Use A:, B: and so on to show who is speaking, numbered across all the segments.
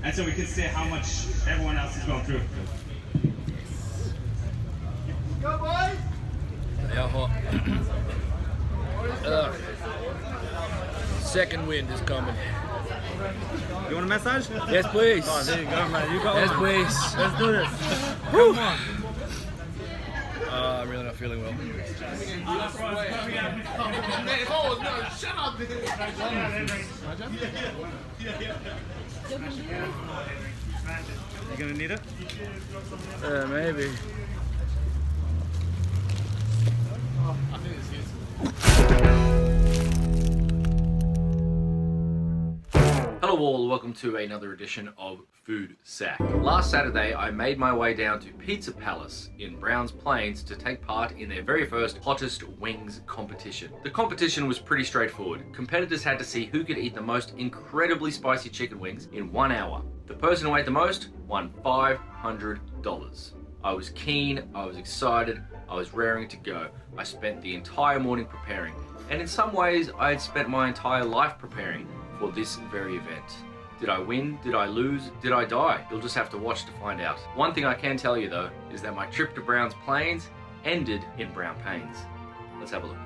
A: and so we can see how much everyone else is going through.
B: Go, boys!
C: They are hot. Second wind is coming.
B: You want a massage?
C: Yes, please.
B: Oh, there you go, man. You got
C: Yes,
B: one.
C: please.
B: Let's do this. Come on.
C: I'm really not feeling well.
B: Shut up, You gonna need it?
C: Maybe.
D: Hello all, welcome to another edition of Food Sack. Last Saturday I made my way down to Pizza Palace in Browns Plains to take part in their very first Hottest Wings competition. The competition was pretty straightforward. Competitors had to see who could eat the most incredibly spicy chicken wings in 1 hour. The person who ate the most won $500. I was keen, I was excited, I was raring to go. I spent the entire morning preparing, and in some ways I had spent my entire life preparing for this very event. Did I win? Did I lose? Did I die? You'll just have to watch to find out. One thing I can tell you though, is that my trip to Browns Plains ended in Brown Pains. Let's have a look.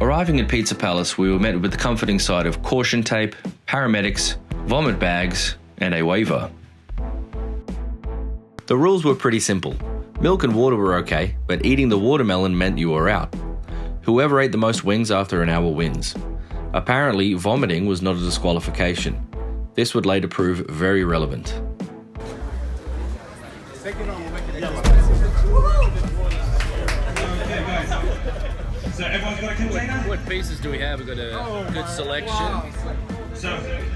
D: Arriving at Pizza Palace, we were met with the comforting sight of caution tape, paramedics, vomit bags, and a waiver. The rules were pretty simple. Milk and water were okay, but eating the watermelon meant you were out. Whoever ate the most wings after an hour wins. Apparently, vomiting was not a disqualification. This would later prove very relevant.
A: So everyone's got a container?
C: What pieces do we have? We've got a good selection.
A: So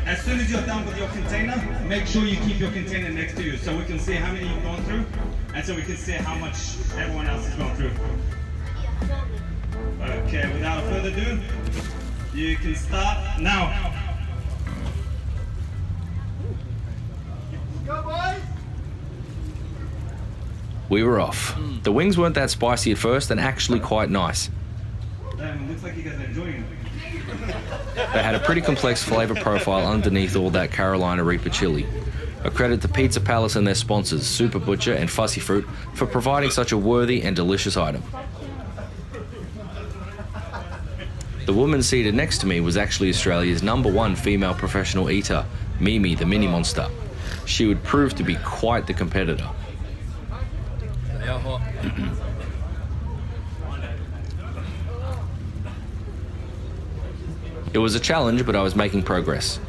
A: as soon as you're done with your container, make sure you keep your container next to you so we can see how many you've gone through and so we can see how much everyone else has gone through. Okay, without further ado, you can start now.
B: Go, boys!
D: We were off. The wings weren't that spicy at first and actually quite nice.
A: Damn, it looks like you guys are enjoying it.
D: They had a pretty complex flavour profile underneath all that Carolina Reaper chili. A credit to Pizza Palace and their sponsors, Super Butcher and Fussy Fruit, for providing such a worthy and delicious item. The woman seated next to me was actually Australia's #1 female professional eater, Mimi the Mini Monster. She would prove to be quite the competitor.
C: They are hot.
D: It was a challenge, but I was making progress.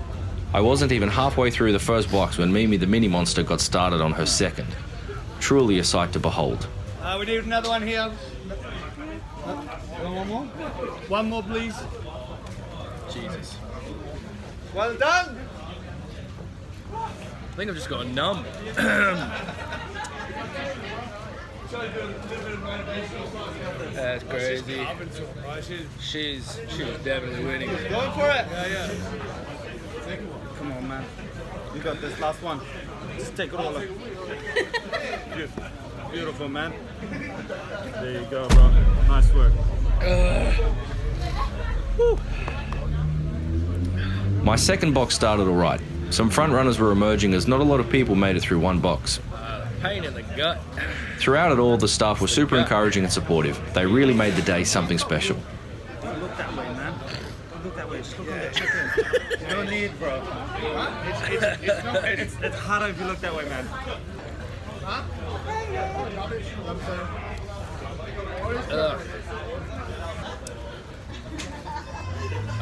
D: I wasn't even halfway through the first box when Mimi the Mini Monster got started on her second. Truly a sight to behold.
B: We need another one here. One more? One more, please.
C: Jesus.
B: Well done!
C: I think I've just got numb. That's crazy. She's definitely winning.
B: Going for it! Yeah. Come on, man. You got this last one. Just take it all up. Beautiful, man. There you go, bro. Nice work.
D: My second box started alright. Some front runners were emerging as not a lot of people made it through one box.
C: Pain in the gut.
D: Throughout it all, the staff were super encouraging and supportive. They really made the day something special.
B: Don't look that way, man. Don't look that way. Just look on the chicken. No need, bro. It's harder if you look that way, man.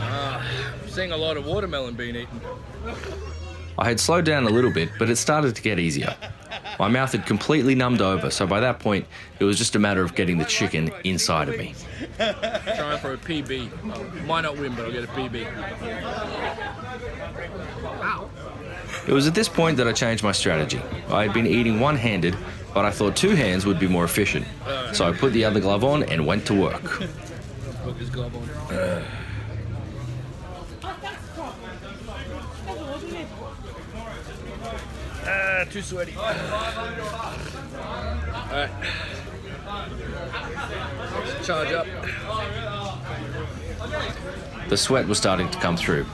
C: I'm seeing a lot of watermelon being eaten.
D: I had slowed down a little bit, but it started to get easier. My mouth had completely numbed over, so by that point, it was just a matter of getting the chicken inside of me.
C: Trying for a PB. Might not win, but I'll get a PB.
D: It was at this point that I changed my strategy. I had been eating one-handed, but I thought two hands would be more efficient. So I put the other glove on and went to work.
C: Put this glove on. Too sweaty. Alright. Charge up.
D: The sweat was starting to come through.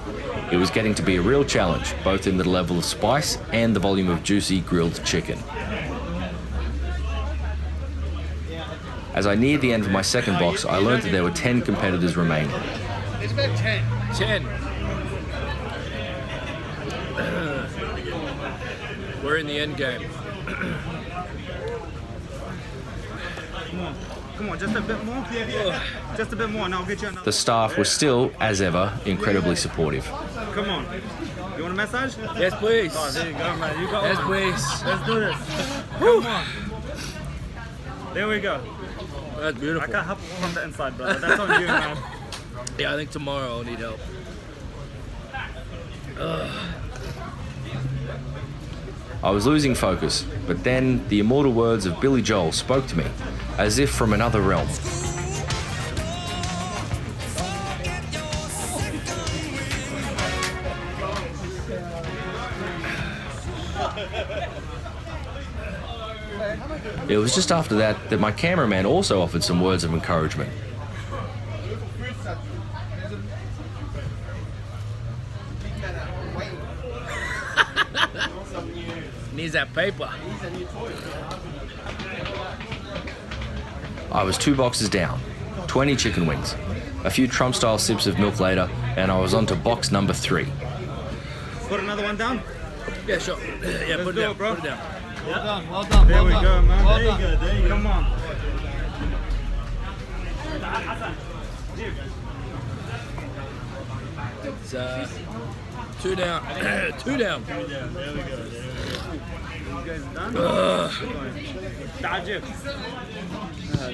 D: It was getting to be a real challenge, both in the level of spice and the volume of juicy grilled chicken. As I neared the end of my second box, I learned that there were 10 competitors remaining.
C: It's about 10. 10. We're in the end game.
B: Come on, just a bit more. Just a bit more, and I'll get you another.
D: The staff was still, as ever, incredibly supportive.
B: Come on. You want a massage?
C: Yes, please.
B: Oh, there you go, man. You got
C: Yes,
B: one.
C: please.
B: Let's do this. Come on. There we go.
C: That's
B: I
C: beautiful.
B: can't help from the inside, brother. That's on you, man.
C: Yeah, I think tomorrow I'll need help.
D: I was losing focus, but then the immortal words of Billy Joel spoke to me, as if from another realm. It was just after that my cameraman also offered some words of encouragement.
C: Needs that paper.
D: I was 2 boxes down, 20 chicken wings, a few Trump-style sips of milk later, and I was on to box number 3.
B: Put another one down.
C: Yeah, sure. Yeah, put it
B: do
C: down.
B: it, bro.
C: Put it down.
E: Well done, well done.
B: There
E: well
B: we
E: done.
B: go, man.
E: Well
B: There you
E: done.
B: go. There you go. Come on.
C: It's 2 down. 2 down.
B: There we go. You guys done? Dodge it.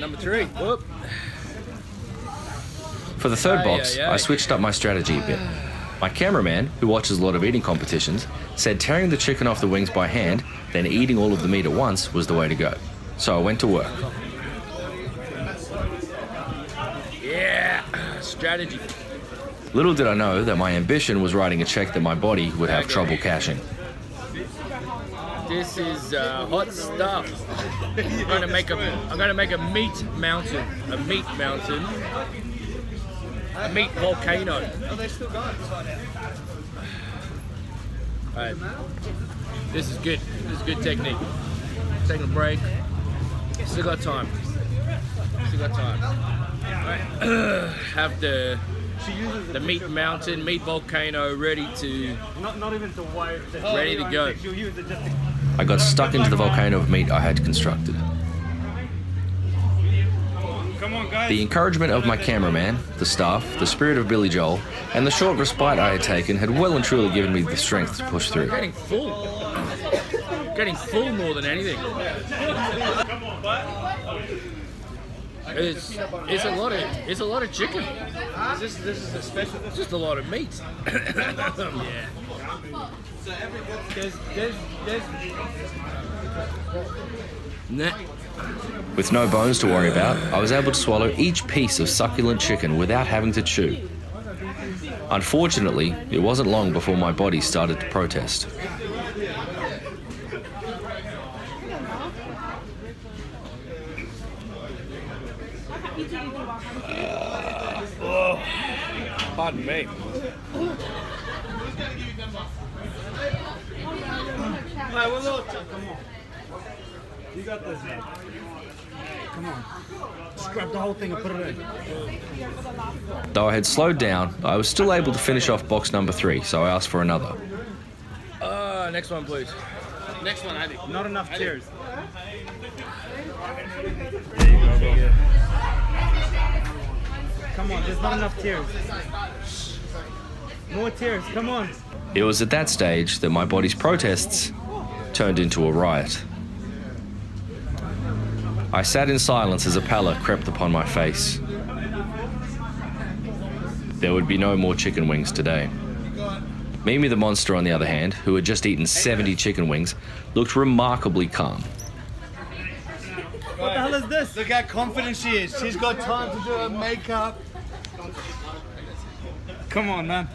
C: Number 3. Whoop.
D: For the third
C: Aye,
D: box,
C: aye, aye.
D: I switched up my strategy a bit. My cameraman, who watches a lot of eating competitions, said tearing the chicken off the wings by hand, then eating all of the meat at once was the way to go. So I went to work.
C: Yeah. Strategy.
D: Little did I know that my ambition was writing a check that my body would have trouble cashing.
C: This is hot stuff. I'm gonna make a meat mountain. A meat mountain. A meat volcano. Alright. This is good. This is good technique. Taking a break. Still got time. Still got time. Alright. Have the meat mountain, meat volcano ready to
B: Not even to wire.
C: Ready to go.
B: You'll use it just to...
D: I got stuck into the volcano of meat I had constructed.
B: Come on, guys.
D: The encouragement of my cameraman, the staff, the spirit of Billy Joel, and the short respite I had taken had well and truly given me the strength to push through.
C: getting full. Getting full more than anything. It's a lot of chicken.
E: This is a special.
C: It's just a lot of meat. Yeah. Nah.
D: With no bones to worry about, I was able to swallow each piece of succulent chicken without having to chew. Unfortunately, it wasn't long before my body started to protest.
C: Pardon me.
B: Alright, well, look. Come on. You got this, man. Come on. Just grab the whole thing and put it in.
D: Though I had slowed down, I was still able to finish off box number 3, so I asked for another.
C: Next one, please.
E: Next one, Adi.
B: Not enough tears. Come on, there's not enough tears. More tears, come on.
D: It was at that stage that my body's protests turned into a riot. I sat in silence as a pallor crept upon my face. There would be no more chicken wings today. Mimi the monster, on the other hand, who had just eaten 70 chicken wings, looked remarkably calm.
B: What the hell is this?
E: Look how confident she is. She's got time to do her makeup.
B: Come on, man.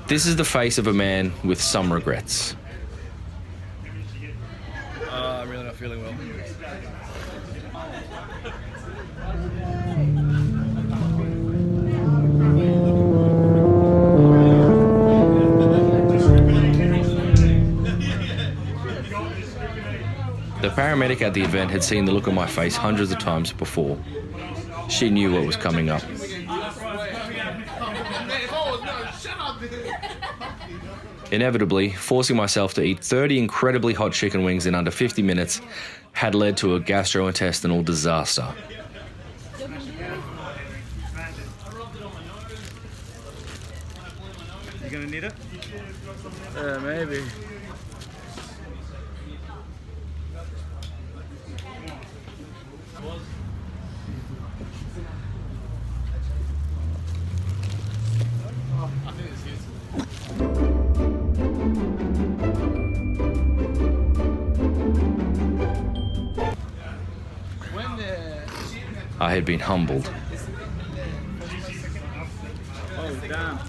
D: This is the face of a man with some regrets.
C: I'm really not feeling well.
D: The paramedic at the event had seen the look on my face hundreds of times before. She knew what was coming up. Inevitably, forcing myself to eat 30 incredibly hot chicken wings in under 50 minutes had led to a gastrointestinal disaster.
B: You gonna need it?
C: Maybe.
D: I had been humbled.
B: Oh, damn.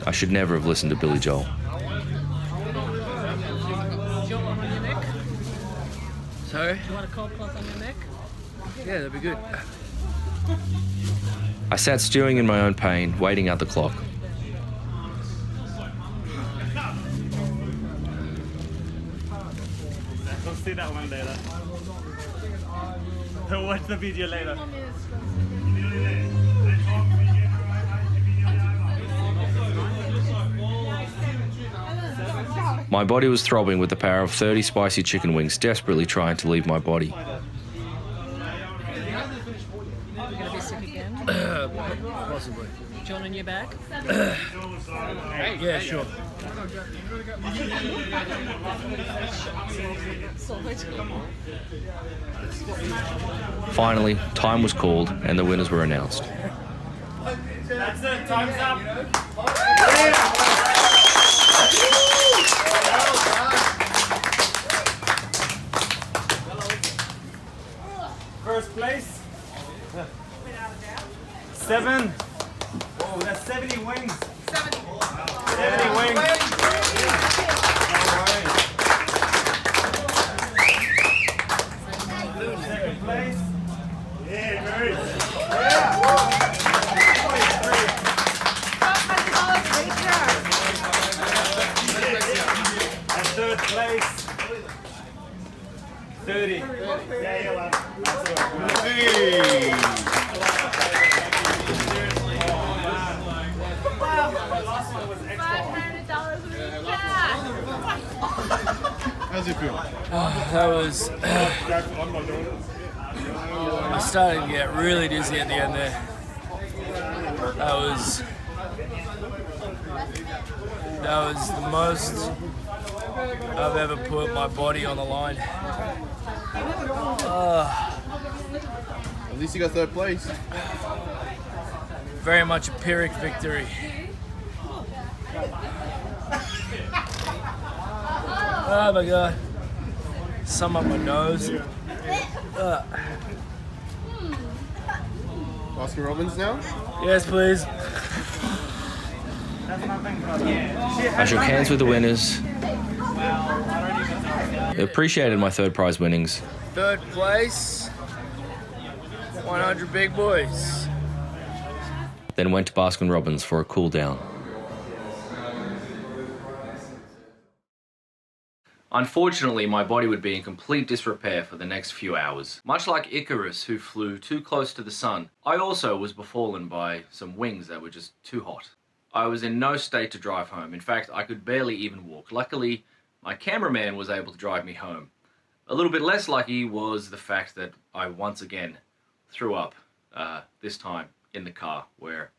D: I should never have listened to Billy Joel.
C: Sorry?
F: You want a cold cloth on your neck?
C: Yeah, that'd be good.
D: I sat stewing in my own pain, waiting out the clock.
B: We'll see that one later. We'll watch the video later.
D: My body was throbbing with the power of 30 spicy chicken wings desperately trying to leave my body.
F: You're gonna be sick again?
C: Possibly.
F: John on your back?
C: Yeah, sure.
D: Finally, time was called and the winners were announced.
B: That's it, time's up. First place. 7. Oh, that's 70 wings. 70 wings. Second place. Yeah, very. And third place. 30.
E: How's it feel?
C: That was... I started to get really dizzy at the end there. That was the most I've ever put my body on the line.
E: At least you got third place.
C: Very much a Pyrrhic victory. Oh my god. Some up my nose.
E: Baskin Robbins now?
C: Yes, please.
D: I shook hands with the winners. They appreciated my third prize winnings.
C: Third place. 100 big boys.
D: Then went to Baskin Robbins for a cool down. Unfortunately, my body would be in complete disrepair for the next few hours. Much like Icarus, who flew too close to the sun, I also was befallen by some wings that were just too hot. I was in no state to drive home. In fact, I could barely even walk. Luckily, my cameraman was able to drive me home. A little bit less lucky was the fact that I once again threw up, this time in the car where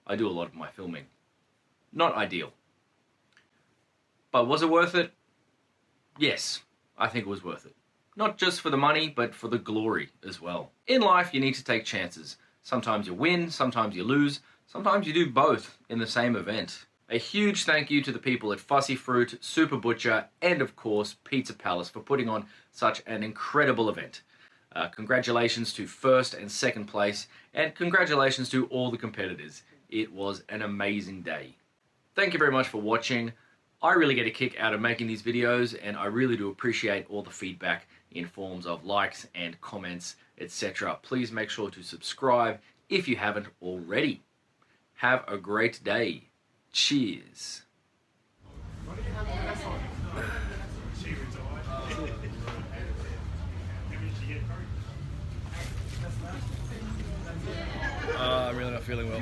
D: I do a lot of my filming. Not ideal. But was it worth it? Yes, I think it was worth it. Not just for the money, but for the glory as well. In life, you need to take chances. Sometimes you win, sometimes you lose, sometimes you do both in the same event. A huge thank you to the people at Fussy Fruit, Super Butcher, and of course, Pizza Palace for putting on such an incredible event. Congratulations to first and second place, and congratulations to all the competitors. It was an amazing day. Thank you very much for watching. I really get a kick out of making these videos, and I really do appreciate all the feedback in forms of likes and comments, etc. Please make sure to subscribe if you haven't already. Have a great day. Cheers.
C: I'm really not feeling well.